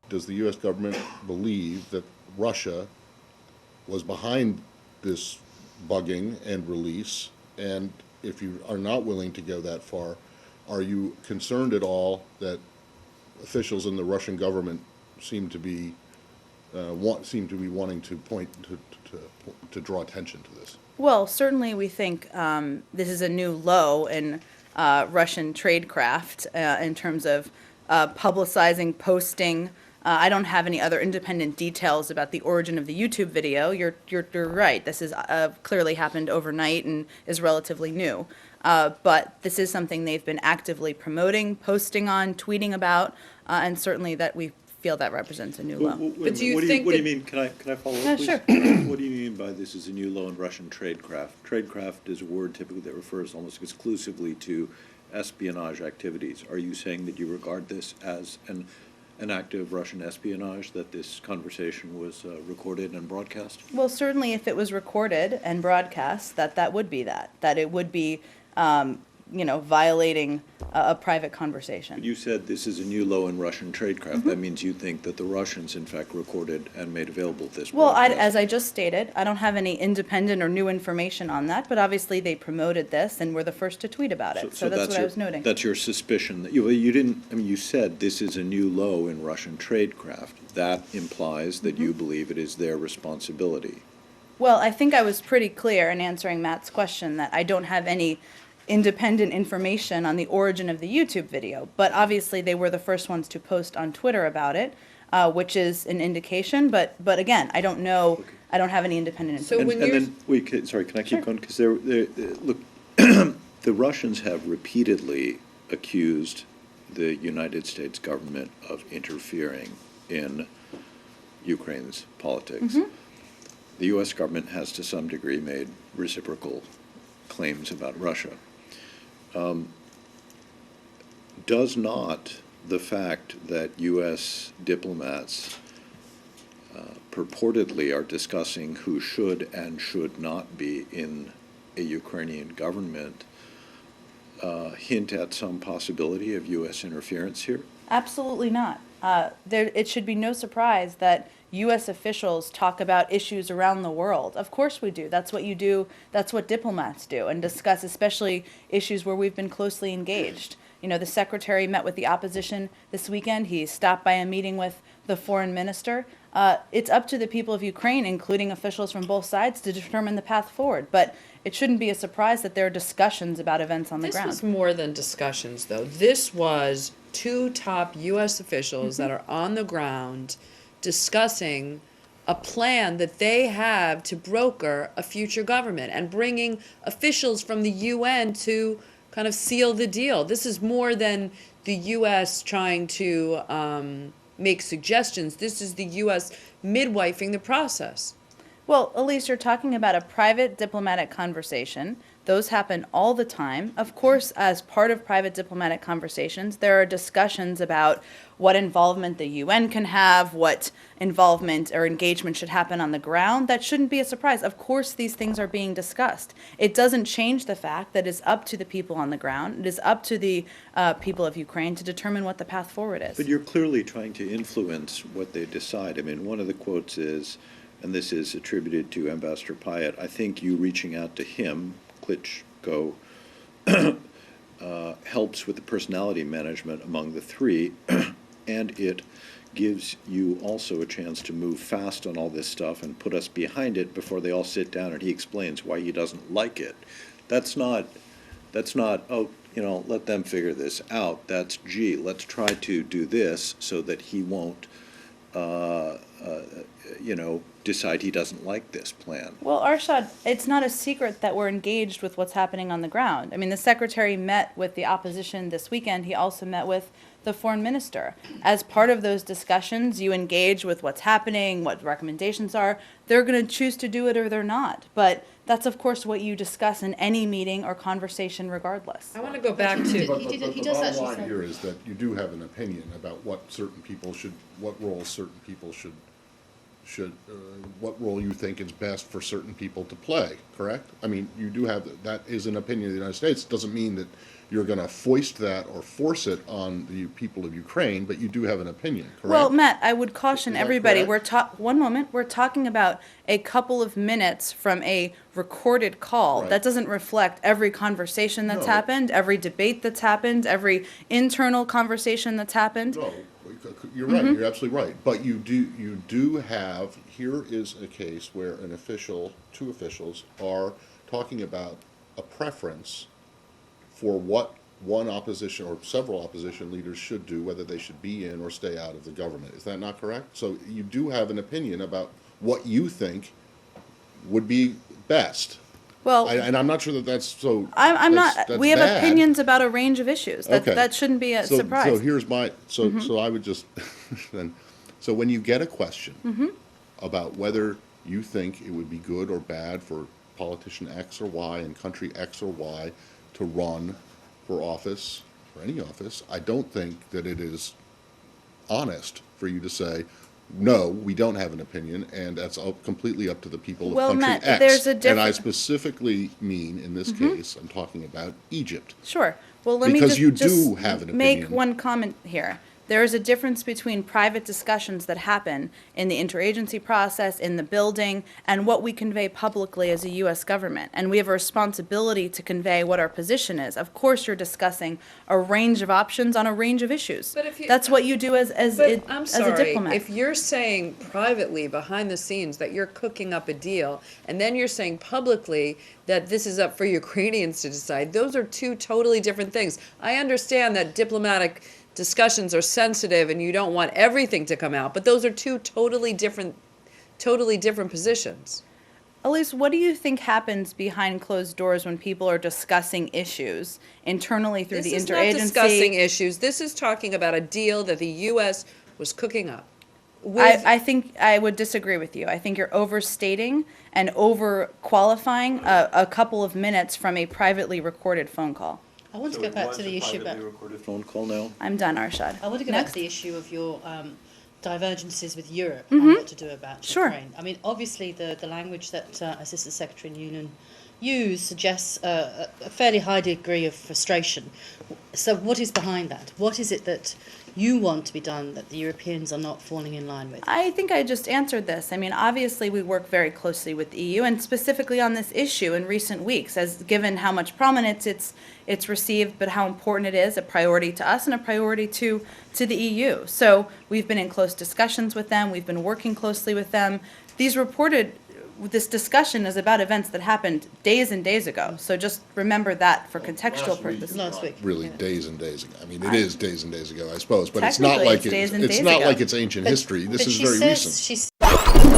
does the U.S. government believe that Russia was behind this bugging and release? And if you are not willing to go that far, are you concerned at all that officials in the Russian government seem to be wanting to point to draw attention to this? Well, certainly we think this is a new low in Russian tradecraft in terms of publicizing, posting. I don't have any other independent details about the origin of the YouTube video. You're right. This is clearly happened overnight and is relatively new. But this is something they've been actively promoting, posting on, tweeting about, and certainly that we feel that represents a new low. But do you think what do you mean? Can I follow up, please? Sure. What do you mean by this is a new low in Russian tradecraft? Tradecraft is a word typically that refers almost exclusively to espionage activities. Are you saying that you regard this as an act of Russian espionage, that this conversation was recorded and broadcast? Well, certainly if it was recorded and broadcast, that would be that it would be, violating a private conversation. But you said this is a new low in Russian tradecraft. That means you think that the Russians, in fact, recorded and made available this Well, broadcast. as I just stated, I don't have any independent or new information on that, but obviously they promoted this and were the first to tweet about it. So that's what I was noting. That's your suspicion. That you didn't, I mean, you said this is a new low in Russian tradecraft. That implies that you believe it is their responsibility. Well, I think I was pretty clear in answering Matt's question that I don't have any independent information on the origin of the YouTube video, but obviously they were the first ones to post on Twitter about it, which is an indication, but again, I don't know, Okay. I don't have any independent So information. when And you're- then, wait, sorry, can I keep Sure. going? Because look, the Russians have repeatedly accused the United States government of interfering in Ukraine's politics. The U.S. government has, to some degree, made reciprocal claims about Russia. Does not the fact that U.S. diplomats purportedly are discussing who should and should not be in a Ukrainian government hint at some possibility of U.S. interference here? Absolutely not. It should be no surprise that U.S. officials talk about issues around the world. Of course we do. That's what you do. That's what diplomats do, and discuss especially issues where we've been closely engaged. The secretary met with the opposition this weekend. He stopped by a meeting with the foreign minister. It's up to the people of Ukraine, including officials from both sides, to determine the path forward. But it shouldn't be a surprise that there are discussions about events on the This ground. was more than discussions, though. This was two top U.S. officials that are on the ground discussing a plan that they have to broker a future government and bringing officials from the UN to kind of seal the deal. This is more than the U.S. trying to make suggestions. This is the U.S. midwifing the process. Well, Elise, you're talking about a private diplomatic conversation. Those happen all the time. Of course, as part of private diplomatic conversations, there are discussions about what involvement the UN can have, what involvement or engagement should happen on the ground. That shouldn't be a surprise. Of course, these things are being discussed. It doesn't change the fact that it's up to the people on the ground. It is up to the people of Ukraine to determine what the path forward is. But you're clearly trying to influence what they decide. I mean, one of the quotes is, and this is attributed to Ambassador Pyatt, I think you reaching out to him, Klitschko, helps with the personality management among the three, and it gives you also a chance to move fast on all this stuff and put us behind it before they all sit down and he explains why he doesn't like it. That's not, oh, let them figure this out. That's, gee, let's try to do this so that he won't, decide he doesn't like this plan. Well, Arshad, it's not a secret that we're engaged with what's happening on the ground. I mean, the secretary met with the opposition this weekend. He also met with the foreign minister. As part of those discussions, you engage with what's happening, what recommendations are. They're going to choose to do it or they're not. But that's, of course, what you discuss in any meeting or conversation regardless. I want to go back to... But He the does bottom actually line say- here is that you do have an opinion about what roles certain people should what role you think is best for certain people to play, correct? I mean, you do have, that is an opinion of the United States. Doesn't mean that you're going to foist that or force it on the people of Ukraine, but you do have an opinion, correct? Well, Matt, I would caution Is that everybody. correct? One moment. We're talking about a couple of minutes from a recorded call. Right. That doesn't reflect every conversation that's No. happened, every debate that's happened, every internal conversation that's happened. No, you're right, you're absolutely right. But you do have, here is a case where an official, two officials are talking about a preference for what one opposition or several opposition leaders should do, whether they should be in or stay out of the government. Is that not correct? So you do have an opinion about what you think would be best. Well, And I'm not sure that that's so. I'm not. that's We have bad. opinions about a range of issues. Okay. That shouldn't be a So surprise. here's my, so I would just, then, so when you get a question about whether you think it would be good or bad for politician X or Y in country X or Y to run for office, for any office, I don't think that it is honest for you to say, no, we don't have an opinion, and that's completely up to the people of Well, country Matt, X. there's a And I difference. specifically mean, in this case, I'm talking about Egypt. Sure. Well, let me Because just, you just do have an make opinion. one comment here. There is a difference between private discussions that happen in the interagency process, in the building, and what we convey publicly as a U.S. government. And we have a responsibility to convey what our position is. Of course, you're discussing a range of options on a range of issues. But if you- That's what you do as But I'm a sorry, diplomat. if you're saying privately behind the scenes that you're cooking up a deal, and then you're saying publicly that this is up for Ukrainians to decide, those are two totally different things. I understand that diplomatic discussions are sensitive and you don't want everything to come out, but those are two totally different positions. Elise, what do you think happens behind closed doors when people are discussing issues internally through This the is interagency? not discussing issues. This is talking about a deal that the U.S. was cooking up. With, I think I would disagree with you. I think you're overstating and over-qualifying a couple of minutes from a privately recorded phone call. I want to go back to the issue about. Recorded phone call now? I'm done, Arshad. I want to go back to the issue of your divergences with Europe and what to do about Sure. Ukraine. I mean, obviously, the language that Assistant Secretary Noonan used suggests a fairly high degree of frustration. So, what is behind that? What is it that you want to be done that the Europeans are not falling in line with? I think I just answered this. I mean, obviously, we work very closely with the EU, and specifically on this issue in recent weeks, as given how much prominence it's received, but how important it is, a priority to us and a priority to the EU. So we've been in close discussions with them. We've been working closely with them. This discussion is about events that happened days and days ago. So just remember that for contextual Last week. purposes. Last week. Really, Yeah. days and days ago. I mean, it is days and days ago, I suppose, but it's not Technically, like it's days and it's days not ago. like it's ancient history. This But is she very says, recent. She